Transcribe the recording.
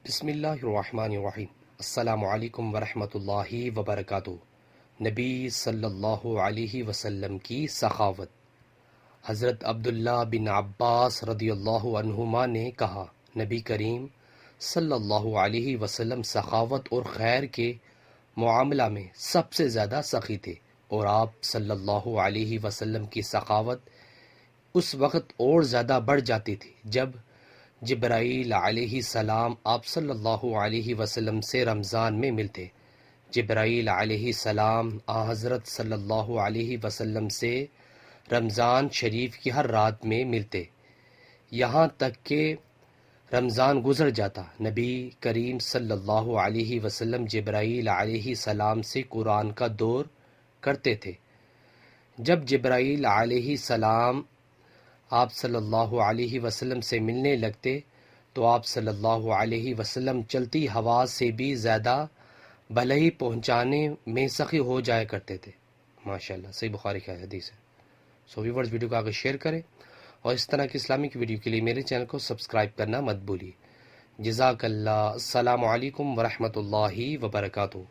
بسم اللہ الرحمن الرحیم۔ السلام علیکم ورحمۃ اللہ وبرکاتہ۔ نبی صلی اللہ علیہ وسلم کی سخاوت۔ حضرت عبداللہ بن عباس رضی اللہ عنہما نے کہا، نبی کریم صلی اللہ علیہ وسلم سخاوت اور خیر کے معاملہ میں سب سے زیادہ سخی تھے، اور آپ صلی اللہ علیہ وسلم کی سخاوت اس وقت اور زیادہ بڑھ جاتی تھی جب جبرائیل علیہ السلام آپ صلی اللہ علیہ وسلم سے رمضان میں ملتے۔ جبرائیل علیہ السلام حضرت صلی اللہ علیہ وسلم سے رمضان شریف کی ہر رات میں ملتے، یہاں تک کہ رمضان گزر جاتا۔ نبی کریم صلی اللہ علیہ وسلم جبرائیل علیہ السلام سے قرآن کا دور کرتے تھے۔ جب جبرائیل علیہ السلام آپ صلی اللہ علیہ وسلم سے ملنے لگتے تو آپ صلی اللہ علیہ وسلم چلتی ہوا سے بھی زیادہ بھلائی پہنچانے میں سخی ہو جایا کرتے تھے۔ ماشاءاللہ، صحیح بخاری کا حدیث ہے۔ سو ویورز، ویڈیو کو آگے شیئر کریں اور اس طرح کی اسلامک ویڈیو کے لیے میرے چینل کو سبسکرائب کرنا مت بھولیے۔ جزاک اللہ۔ السلام علیکم ورحمۃ اللہ وبرکاتہ۔